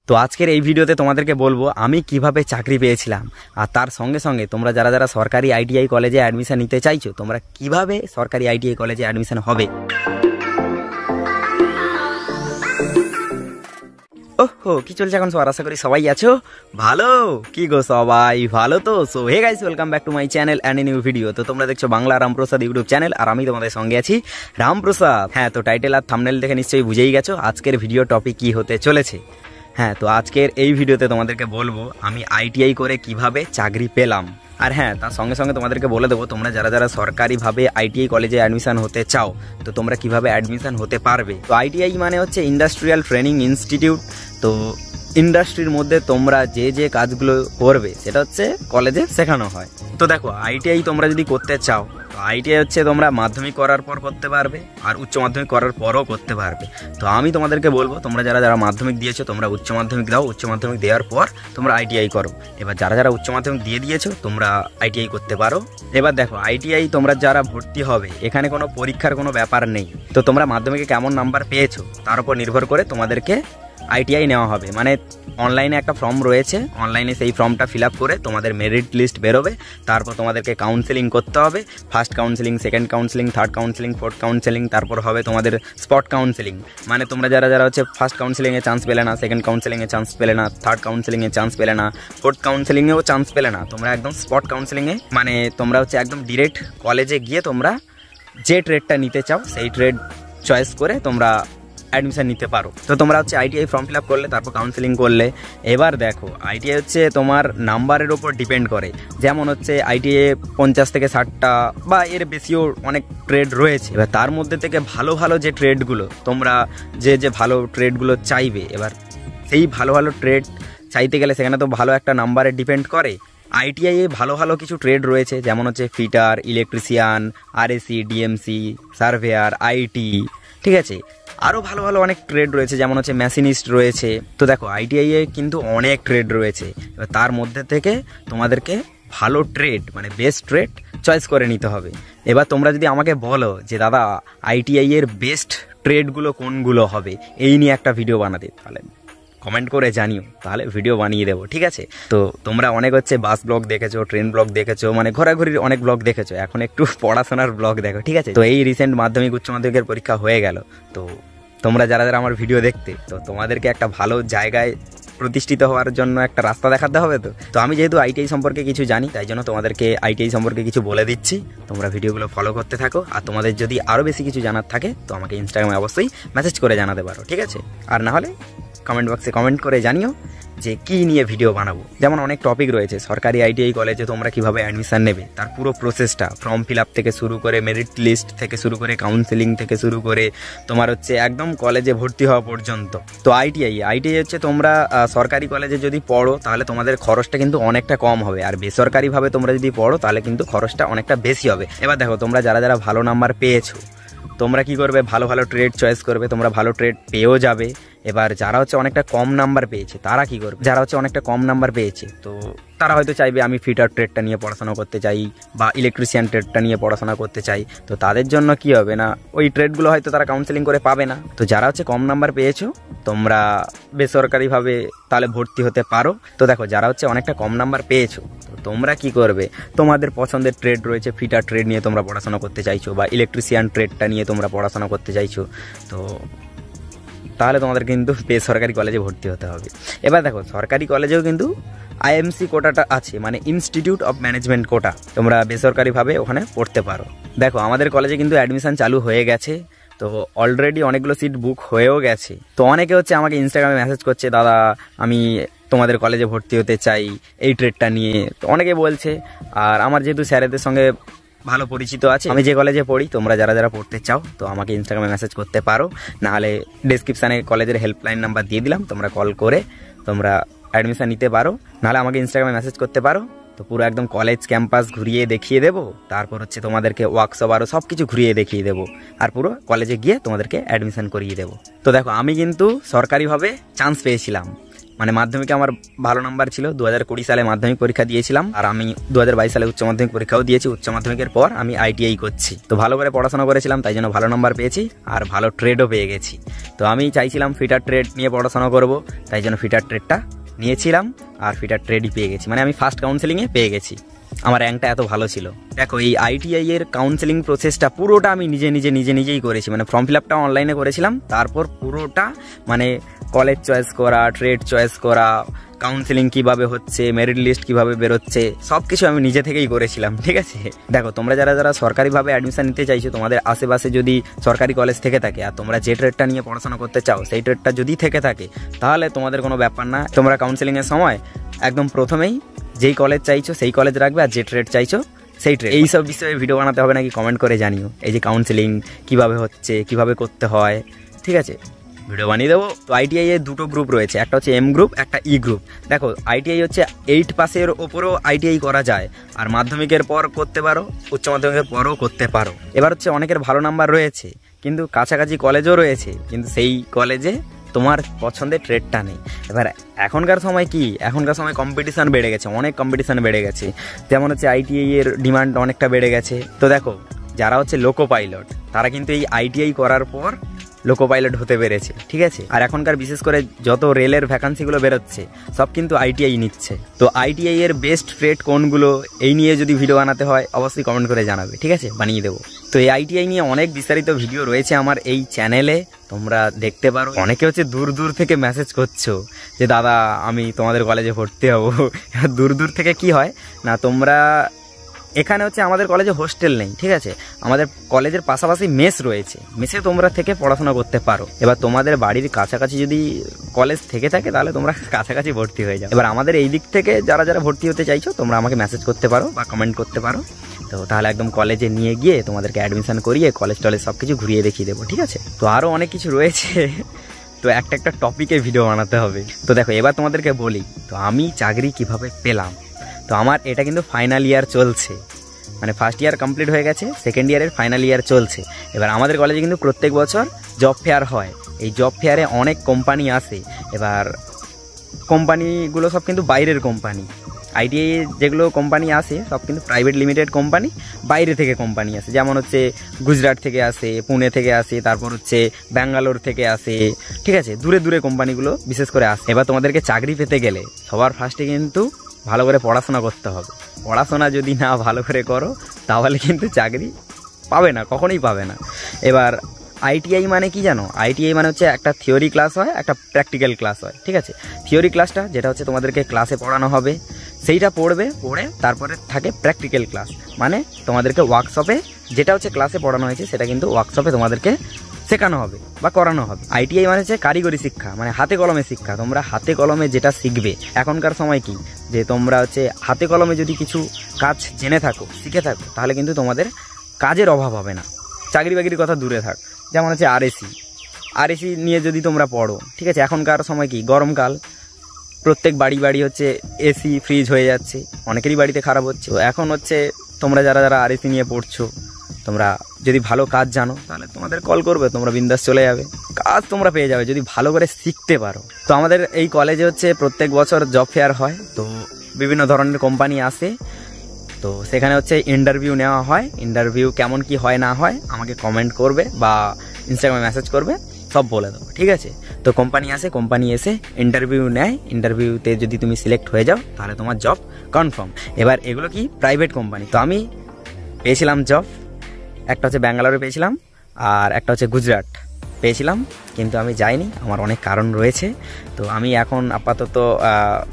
তো আজকের এই ভিডিওতে তোমাদেরকে বলবো আমি কিভাবে চাকরি পেয়েছিলাম, আর তার সঙ্গে সঙ্গে তোমরা যারা যারা সরকারি আইটিআই কলেজে অ্যাডমিশন নিতে চাইছো তোমরা কিভাবে সরকারি আইটিআই কলেজে অ্যাডমিশন হবে। ওহো, কি চলছে এখন সবার? আশা করি সবাই আছো ভালো। কি গো সবাই ভালো তো? So hey guys, welcome back to my channel and a new video. তো তোমরা দেখছো বাংলা রামপ্রসাদ ইউটিউব চ্যানেল, আর আমি তোমাদের সঙ্গে আছি রামপ্রসাদ। হ্যাঁ, তো টাইটেল আর থাম্বনেল দেখে নিশ্চয়ই বুঝেই গেছো আজকের ভিডিও টপিক কি হতে চলেছে। হ্যাঁ, তো আজকের এই ভিডিওতে তোমাদেরকে বলবো আমি আইটিআই করে কিভাবে চাকরি পেলাম। আর হ্যাঁ, তার সঙ্গে সঙ্গে তোমাদেরকে বলে দেবো তোমরা যারা যারা সরকারিভাবে আইটিআই কলেজে অ্যাডমিশন হতে চাও তো তোমরা কিভাবে অ্যাডমিশন হতে পারবে। তো আইটিআই মানে হচ্ছে ইন্ডাস্ট্রিয়াল ট্রেনিং ইনস্টিটিউট। তো ইন্ডাস্ট্রির মধ্যে তোমরা যে যে কাজগুলো করবে সেটা হচ্ছে কলেজে শেখানো হয়। তো দেখো, আইটিআই তোমরা যদি করতে চাও তো আইটিআই হচ্ছে তোমরা মাধ্যমিক করার পর করতে পারবে আর উচ্চ মাধ্যমিক করার পরও করতে পারবে। তো আমি তোমাদেরকে বলবো তোমরা যারা যারা মাধ্যমিক দিয়েছো তোমরা উচ্চ মাধ্যমিক দাও, উচ্চ মাধ্যমিক দেওয়ার পর তোমরা আইটিআই করো। এবার যারা যারা উচ্চ মাধ্যমিক দিয়ে দিয়েছো তোমরা আইটিআই করতে পারো। এবার দেখো, আইটিআই তোমরা যারা ভর্তি হবে এখানে কোনো পরীক্ষার কোনো ব্যাপার নেই। তো তোমরা মাধ্যমিকে কেমন নাম্বার পেয়েছো তার উপর নির্ভর করে তোমাদেরকে আইটিআই নেওয়া হবে। মানে অনলাইনে একটা ফর্ম রয়েছে, অনলাইনে সেই ফর্মটা ফিল আপ করে তোমাদের মেরিট লিস্ট বেরোবে। তারপর তোমাদেরকে কাউন্সেলিং করতে হবে, first counselling, second counselling, third counselling, fourth counselling, তারপর হবে তোমাদের স্পট কাউন্সেলিং। মানে তোমরা যারা যারা হচ্ছে ফার্স্ট কাউন্সেলিংয়ে চান্স পেলে না, সেকেন্ড কাউন্সেলিংয়ে চান্স পেলে না, থার্ড কাউন্সেলিংয়ে চান্স পেলে না, ফোর্থ কাউন্সেলিংয়েও চান্স পেলে না, তোমরা একদম স্পট কাউন্সেলিংয়ে মানে তোমরা হচ্ছে একদম ডিরেক্ট কলেজে গিয়ে তোমরা যে ট্রেডটা নিতে চাও সেই ট্রেড চয়েস করে তোমরা অ্যাডমিশন নিতে পারো। তো তোমরা হচ্ছে আইটিআই ফর্ম ফিল আপ করলে, তারপর কাউন্সেলিং করলে। এবার দেখো, আইটিআই হচ্ছে তোমার নাম্বারের ওপর ডিপেন্ড করে। যেমন হচ্ছে আইটিআই 50 থেকে 60টা বা এর বেশিও অনেক ট্রেড রয়েছে। এবার তার মধ্যে থেকে ভালো ভালো যে ট্রেডগুলো তোমরা যে যে ভালো ট্রেডগুলো চাইবে, এবার সেই ভালো ভালো ট্রেড চাইতে গেলে সেখানে তো ভালো একটা নাম্বারে ডিপেন্ড করে। আইটিআই এ ভালো ভালো কিছু ট্রেড রয়েছে, যেমন হচ্ছে fitter, electrician, RAC, DMC, surveyor, IT, ঠিক আছে। আরও ভালো ভালো অনেক ট্রেড রয়েছে, যেমন হচ্ছে মেশিনিস্ট রয়েছে। তো দেখো, আইটিআই এ কিন্তু অনেক ট্রেড রয়েছে। এবার তার মধ্যে থেকে তোমাদেরকে ভালো ট্রেড মানে বেস্ট ট্রেড চয়েস করে নিতে হবে। এবার তোমরা যদি আমাকে বলো যে দাদা আইটিআই এর বেস্ট ট্রেডগুলো কোনগুলো হবে, এই নিয়ে একটা ভিডিও বানাতে, তাহলে কমেন্ট করে জানিও, তাহলে ভিডিও বানিয়ে দেবো, ঠিক আছে। তো তোমরা অনেক হচ্ছে বাস ব্লগ দেখেছো, ট্রেন ব্লগ দেখেছো, মানে ঘোরাঘুরির অনেক ব্লগ দেখেছো, এখন একটু পড়াশোনার ব্লগ দেখো, ঠিক আছে। তো এই রিসেন্ট মাধ্যমিক উচ্চ মাধ্যমিকের পরীক্ষা হয়ে গেল। তো তোমরা যারা যারা আমার ভিডিও দেখতে, তো তোমাদেরকে একটা ভালো জায়গায় প্রতিষ্ঠিত হওয়ার জন্য একটা রাস্তা দেখাতে হবে। তো আমি যেহেতু আইটিআই সম্পর্কে কিছু জানি তাই জন্য তোমাদেরকে আইটিআই সম্পর্কে কিছু বলে দিচ্ছি। তোমরা ভিডিওগুলো ফলো করতে থাকো, আর তোমাদের যদি আরও বেশি কিছু জানার থাকে তো আমাকে ইনস্টাগ্রামে অবশ্যই মেসেজ করে জানাতে পারো, ঠিক আছে। আর না হলে কমেন্ট বক্সে কমেন্ট করে জানিও যে কী নিয়ে ভিডিও বানাবো। যেমন অনেক টপিক রয়েছে, সরকারি আইটিআই কলেজে তোমরা কিভাবে অ্যাডমিশন নেবে তার পুরো প্রসেসটা, ফর্ম ফিল আপ থেকে শুরু করে মেরিট লিস্ট থেকে শুরু করে কাউন্সেলিং থেকে শুরু করে তোমার হচ্ছে একদম কলেজে ভর্তি হওয়া পর্যন্ত। তো আইটিআই হচ্ছে তোমরা সরকারি কলেজে যদি পড়ো তাহলে তোমাদের খরচটা কিন্তু অনেকটা কম হবে, আর বেসরকারিভাবে তোমরা যদি পড়ো তাহলে কিন্তু খরচটা অনেকটা বেশি হবে। এবার দেখো, তোমরা যারা যারা ভালো নাম্বার পেয়েছো তোমরা কি করবে, ভালো ভালো ট্রেড চয়েস করবে, তোমরা ভালো ট্রেড পেয়েও যাবে। এবার যারা হচ্ছে অনেকটা কম নাম্বার পেয়েছে তারা কি করবে, যারা হচ্ছে অনেকটা কম নাম্বার পেয়েছে তো তারা হয়তো চাইবে আমি ফিটার ট্রেডটা নিয়ে পড়াশোনা করতে চাই বা ইলেকট্রিশিয়ান ট্রেডটা নিয়ে পড়াশোনা করতে চাই। তো তাদের জন্য কি হবে না, ওই ট্রেডগুলো হয়তো তারা কাউন্সেলিং করে পাবে না। তো যারা হচ্ছে কম নাম্বার পেয়েছো তোমরা বেসরকারিভাবে তাহলে ভর্তি হতে পারো। তো দেখো, যারা হচ্ছে অনেকটা কম নাম্বার পেয়েছো তো তোমরা কি করবে, তোমাদের পছন্দের ট্রেড রয়েছে, ফিটার ট্রেড নিয়ে তোমরা পড়াশোনা করতে চাইছো বা ইলেকট্রিশিয়ান ট্রেডটা নিয়ে তোমরা পড়াশোনা করতে চাইছো, তো তাহলে তোমাদের কিন্তু বেসরকারি কলেজে ভর্তি হতে হবে। এবার দেখো, সরকারি কলেজেও কিন্তু আইএমসি কোটাটা আছে, মানে ইনস্টিটিউট অফ ম্যানেজমেন্ট কোটা, তোমরা বেসরকারিভাবে ওখানে পড়তে পারো। দেখো, আমাদের কলেজে কিন্তু অ্যাডমিশন চালু হয়ে গেছে, তো অলরেডি অনেকগুলো সিট বুক হয়েও গেছে। তো অনেকে হচ্ছে আমাকে ইনস্টাগ্রামে মেসেজ করছে, দাদা আমি তোমাদের কলেজে ভর্তি হতে চাই এই ট্রেডটা নিয়ে। তো অনেকে বলছে, আর আমার যেহেতু স্যারেদের সঙ্গে ভালো পরিচিত আছে, আমি যে কলেজে পড়ি, তোমরা যারা যারা পড়তে চাও তো আমাকে ইনস্টাগ্রামে মেসেজ করতে পারো, নাহলে ডেসক্রিপশানে কলেজের হেল্পলাইন নাম্বার দিয়ে দিলাম, তোমরা কল করে তোমরা অ্যাডমিশন নিতে পারো, নাহলে আমাকে ইনস্টাগ্রামে মেসেজ করতে পারো। তো পুরো একদম কলেজ ক্যাম্পাস ঘুরিয়ে দেখিয়ে দেবো, তারপর হচ্ছে তোমাদেরকে ওয়ার্কশপ আরও সব কিছু ঘুরিয়ে দেখিয়ে দেবো, আর পুরো কলেজে গিয়ে তোমাদেরকে অ্যাডমিশন করিয়ে দেবো। তো দেখো, আমি কিন্তু সরকারিভাবে চান্স পেয়েছিলাম, মানে মাধ্যমিকে আমার ভালো নাম্বার ছিল। 2020 সালে মাধ্যমিক পরীক্ষা দিয়েছিলাম, আর আমি 2022 সালে উচ্চ মাধ্যমিক পরীক্ষাও দিয়েছি। উচ্চ মাধ্যমিকের পর আমি আইটিআই করছি। তো ভালো করে পড়াশোনা করেছিলাম, তাই জন্য ভালো নাম্বার পেয়েছি আর ভালো ট্রেডও পেয়ে গেছি। তো আমি চাইছিলাম ফিটার ট্রেড নিয়ে পড়াশোনা করব, তাই জন্য ফিটার ট্রেডটা নিয়েছিলাম আর ফিটার ট্রেডই পেয়ে গেছি। মানে আমি ফার্স্ট কাউন্সেলিংয়ে পেয়ে গেছি, আমার র্যাঙ্কটা এত ভালো ছিল। দেখো এই আইটিআই এর কাউন্সেলিং প্রসেসটা পুরোটা আমি নিজেই করেছি। মানে ফর্ম ফিল আপটা অনলাইনে করেছিলাম, তারপর পুরোটা মানে কলেজ চয়েস করা, ট্রেড চয়েস করা, কাউন্সেলিং কিভাবে হচ্ছে, মেরিট লিস্ট কিভাবে বেরোচ্ছে, সব কিছু আমি নিজে থেকেই করেছিলাম। ঠিক আছে, দেখো তোমরা যারা সরকারিভাবে অ্যাডমিশন নিতে চাইছো, তোমাদের আশেপাশে যদি সরকারি কলেজ থেকে থাকে আর তোমরা যে ট্রেডটা নিয়ে পড়াশোনা করতে চাও সেই ট্রেডটা যদি থেকে থাকে, তাহলে তোমাদের কোনো ব্যাপার না। তোমরা কাউন্সেলিংয়ের সময় একদম প্রথমেই যেই কলেজ চাইছো সেই কলেজ রাখবে, আর যে ট্রেড চাইছো সেই ট্রেড। এইসব বিষয়ে ভিডিও বানাতে হবে নাকি কমেন্ট করে জানিও। এই যে কাউন্সেলিং কিভাবে হচ্ছে, কিভাবে করতে হয়, ঠিক আছে, ভিডিও বানিয়ে দেবো। তো আইটিআই এর দুটো গ্রুপ রয়েছে, একটা হচ্ছে এম গ্রুপ, একটা ই গ্রুপ। দেখো আইটিআই হচ্ছে 8 পাসের ওপরেও আইটিআই করা যায়, আর মাধ্যমিকের পর করতে পারো, উচ্চ মাধ্যমিকের পরও করতে পারো। এবার হচ্ছে অনেকের ভালো নাম্বার রয়েছে কিন্তু কাছাকাছি কলেজও রয়েছে, কিন্তু সেই কলেজে তোমার পছন্দের ট্রেডটা নেই। এবার এখনকার সময় কি, এখনকার সময় কম্পিটিশান বেড়ে গেছে, অনেক কম্পিটিশান বেড়ে গেছে। যেমন হচ্ছে আইটিআই এর ডিমান্ড অনেকটা বেড়ে গেছে। তো দেখো যারা হচ্ছে লোকো পাইলট, তারা কিন্তু এই আইটিআই করার পর লোকো পাইলট হতে পেরেছে। ঠিক আছে, আর এখনকার বিশেষ করে যত রেলের ভ্যাকান্সিগুলো বেরোচ্ছে সব কিন্তু আইটিআই নিচ্ছে। তো আইটিআই এর বেস্ট ট্রেড কোনগুলো, এই নিয়ে যদি ভিডিও বানাতে হয় অবশ্যই কমেন্ট করে জানাবে, ঠিক আছে, বানিয়ে দেবো। তো এই আইটিআই নিয়ে অনেক বিস্তারিত ভিডিও রয়েছে আমার এই চ্যানেলে, তোমরা দেখতে পারো। অনেকে হচ্ছে দূর দূর থেকে মেসেজ করছো যে দাদা আমি তোমাদের কলেজে ভর্তি হবো। দূর দূর থেকে কি হয় না, তোমরা এখানে হচ্ছে আমাদের কলেজে হোস্টেল নেই, ঠিক আছে, আমাদের কলেজের পাশাপাশি মেস রয়েছে, মেসে তোমরা থেকে পড়াশোনা করতে পারো। এবার তোমাদের বাড়ির কাছাকাছি যদি কলেজ থেকে থাকে তাহলে তোমরা কাছাকাছি ভর্তি হয়ে যাও। এবার আমাদের এই দিক থেকে যারা ভর্তি হতে চাইছো তোমরা আমাকে মেসেজ করতে পারো বা কমেন্ট করতে পারো। তো তাহলে একদম কলেজে নিয়ে গিয়ে তোমাদেরকে অ্যাডমিশন করিয়ে কলেজ টলেজ সব কিছু ঘুরিয়ে দেখিয়ে দেবো, ঠিক আছে। তো আরও অনেক কিছু রয়েছে, তো একটা টপিকে ভিডিও বানাতে হবে। তো দেখো এবার তোমাদেরকে বলি, তো আমি চাকরি কিভাবে পেলাম। তো আমার এটা কিন্তু ফাইনাল ইয়ার চলছে, মানে ফার্স্ট ইয়ার কমপ্লিট হয়ে গেছে, সেকেন্ড ইয়ারের ফাইনাল ইয়ার চলছে। এবার আমাদের কলেজে কিন্তু প্রত্যেক বছর জব ফেয়ার হয়। এই জব ফেয়ারে অনেক কোম্পানি আসে। এবার কোম্পানিগুলো সব কিন্তু বাইরের কোম্পানি। আইটিআই যেগুলো কোম্পানি আসে সব কিন্তু প্রাইভেট লিমিটেড কোম্পানি, বাইরে থেকে কোম্পানি আসে। যেমন হচ্ছে গুজরাট থেকে আসে, পুনে থেকে আসে, তারপর হচ্ছে ব্যাঙ্গালোর থেকে আসে, ঠিক আছে, দূরে দূরে কোম্পানিগুলো বিশেষ করে আসে। এবার তোমাদেরকে চাকরি পেতে গেলে সবার ফার্স্টে কিন্তু ভালো করে পড়াশোনা করতে হবে। পড়াশোনা যদি না ভালো করে করো তাহলে কিন্তু চাকরি পাবে না, কখনোই পাবে না। এবার আইটিআই মানে কি জানো, আইটিআই মানে হচ্ছে একটা থিওরি ক্লাস হয়, একটা প্র্যাকটিক্যাল ক্লাস হয়, ঠিক আছে। থিওরি ক্লাসটা যেটা হচ্ছে তোমাদেরকে ক্লাসে পড়ানো হবে সেইটা পড়বে, পড়ে তারপরে থাকে প্র্যাকটিক্যাল ক্লাস, মানে তোমাদেরকে ওয়ার্কশপে যেটা হচ্ছে ক্লাসে পড়ানো হয়েছে সেটা কিন্তু ওয়ার্কশপে তোমাদেরকে শেখানো হবে বা করানো হবে। আইটিআই মানে হচ্ছে কারিগরি শিক্ষা, মানে হাতে কলমে শিক্ষা। তোমরা হাতে কলমে যেটা শিখবে, এখনকার সময় কি যে তোমরা হচ্ছে হাতে কলমে যদি কিছু কাজ জেনে থাকো, শিখে থাকো, তাহলে কিন্তু তোমাদের কাজের অভাব হবে না। চাকরি বাকরির কথা দূরে থাক। যেমন হচ্ছে আরএসি নিয়ে যদি তোমরা পড়ো, ঠিক আছে, এখনকার সময় কি গরমকাল, প্রত্যেক বাড়ি হচ্ছে এসি ফ্রিজ হয়ে যাচ্ছে, অনেকেরই বাড়িতে খারাপ হচ্ছে। তো এখন হচ্ছে তোমরা যারা আরএসি নিয়ে পড়ছো, তোমরা যদি ভালো কাজ জানো তাহলে তোমাদের কল করবে, তোমরা বিন্দাস চলে যাবে, কাজ তোমরা পেয়ে যাবে যদি ভালো করে শিখতে পারো। তো আমাদের এই কলেজে হচ্ছে প্রত্যেক বছর জব ফেয়ার হয়, তো বিভিন্ন ধরনের কোম্পানি আসে, তো সেখানে হচ্ছে ইন্টারভিউ নেওয়া হয়। ইন্টারভিউ কেমন কি হয় না হয় আমাকে কমেন্ট করবে বা ইনস্টাগ্রামে মেসেজ করবে, সব বলে দেবো, ঠিক আছে। তো কোম্পানি এসে ইন্টারভিউ নেয়, ইন্টারভিউতে যদি তুমি সিলেক্ট হয়ে যাও তাহলে তোমার জব কনফার্ম। এবার এগুলো কি প্রাইভেট কোম্পানি। তো আমি পেয়েছিলাম জব, একটা হচ্ছে ব্যাঙ্গালোরে পেয়েছিলাম আর একটা হচ্ছে গুজরাট পেয়েছিলাম, কিন্তু আমি যাইনি, আমার অনেক কারণ রয়েছে। তো আমি এখন আপাতত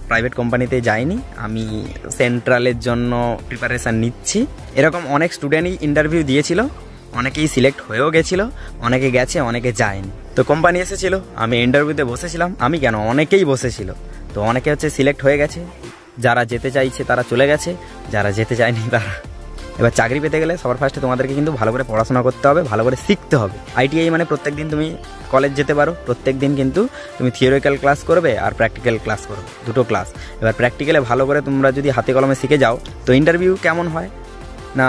প্রাইভেট কোম্পানিতে যাইনি, আমি সেন্ট্রালের জন্য প্রিপারেশান নিচ্ছি। এরকম অনেক স্টুডেন্টই ইন্টারভিউ দিয়েছিল, অনেকেই সিলেক্ট হয়েও গেছিলো, অনেকে গেছে, অনেকে যায়নি। তো কোম্পানি এসেছিলো, আমি ইন্টারভিউতে বসেছিলাম, আমি কেন অনেকেই বসেছিল। তো অনেকে হচ্ছে সিলেক্ট হয়ে গেছে, যারা যেতে চাইছে তারা চলে গেছে, যারা যেতে চায়নি তারা। এবার চাকরি পেতে গেলে সবার ফার্স্টে তোমাদেরকে কিন্তু ভালো করে পড়াশোনা করতে হবে, ভালো করে শিখতে হবে। আইটিআই মানে প্রত্যেক দিন তুমি কলেজ যেতে পারো, প্রত্যেক দিন কিন্তু তুমি থিওরিক্যাল ক্লাস করবে আর প্র্যাকটিক্যাল ক্লাস করবে, দুটো ক্লাস। এবার প্র্যাকটিক্যালে ভালো করে তোমরা যদি হাতে কলমে শিখে যাও, তো ইন্টারভিউ কেমন হয় না,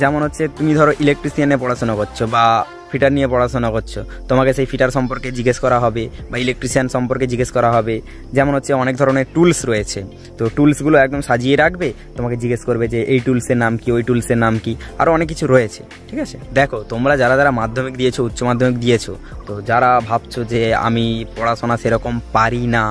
যেমন হচ্ছে তুমি ধরো ইলেকট্রিশিয়ানে পড়াশোনা করছো বা ফিটার নিয়ে পড়াশোনা করছো, তোমাকে সেই ফিটার সম্পর্কে জিজ্ঞেস করা হবে বা ইলেকট্রিশিয়ান সম্পর্কে জিজ্ঞেস করা হবে। যেমন হচ্ছে অনেক ধরনের টুলস রয়েছে, তো টুলসগুলো একদম সাজিয়ে রাখবে, তোমাকে জিজ্ঞেস করবে যে এই টুলসের নাম কি, ওই টুলসের নাম কি, আরও অনেক কিছু রয়েছে। ঠিক আছে, দেখো তোমরা যারা যারা মাধ্যমিক দিয়েছো, উচ্চ মাধ্যমিক দিয়েছো, তো যারা ভাবছো যে আমি পড়াশোনা সেরকম পারি না,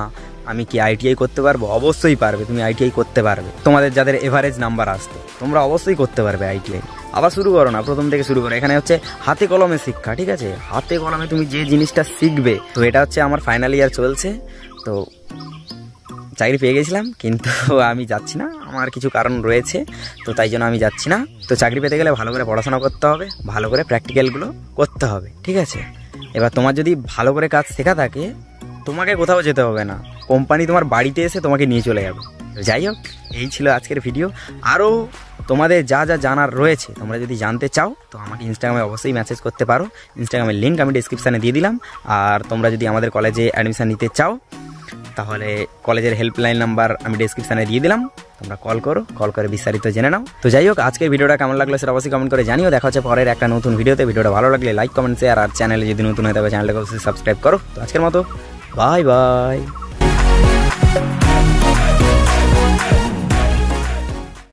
আমি কি আইটিআই করতে পারবো, অবশ্যই পারবে, তুমি আইটিআই করতে পারবে। তোমাদের যাদের এভারেজ নাম্বার আসতো তোমরা অবশ্যই করতে পারবে আইটিআই। আবার শুরু করো না, প্রথম থেকে শুরু করো। এখানে হচ্ছে হাতে কলমে শিক্ষা, ঠিক আছে, হাতে কলমে তুমি যে জিনিসটা শিখবে। তো এটা হচ্ছে আমার ফাইনাল ইয়ার চলছে, তো চাকরি পেয়ে গেছিলাম, কিন্তু আমি যাচ্ছি না, আমার কিছু কারণ রয়েছে, তো তাই জন্য আমি যাচ্ছি না। তো চাকরি পেতে গেলে ভালো করে পড়াশোনা করতে হবে, ভালো করে প্র্যাকটিক্যালগুলো করতে হবে, ঠিক আছে। এবার তোমার যদি ভালো করে কাজ শেখা থাকে, তোমাকে কোথাও যেতে হবে না, কোম্পানি তোমার বাড়িতে এসে তোমাকে নিয়ে চলে যাবে। যাই হোক, এই ছিল আজকের ভিডিও। আরও তোমাদের যা যা জানার রয়েছে, তোমরা যদি জানতে চাও তো আমাকে ইনস্টাগ্রামে অবশ্যই মেসেজ করতে পারো। ইনস্টাগ্রামের লিঙ্ক আমি ডিসক্রিপশানে দিয়ে দিলাম। আর তোমরা যদি আমাদের কলেজে অ্যাডমিশান নিতে চাও, তাহলে কলেজের হেল্পলাইন নাম্বার আমি ডিসক্রিপশানে দিয়ে দিলাম, তোমরা কল করো, কল করে বিস্তারিত জেনে নাও। তো যাই হোক, আজকের ভিডিওটা কেমন লাগলো সেটা অবশ্যই কমেন্ট করে জানিও। দেখা হচ্ছে পরের একটা নতুন ভিডিওতে। ভিডিওটা ভালো লাগলে লাইক, কমেন্ট, শেয়ার, আর চ্যানেলে যদি নতুন হয়ে থাকে চ্যানেলটাকে অবশ্যই সাবস্ক্রাইব করো। তো আজকের মতো বাই বাই।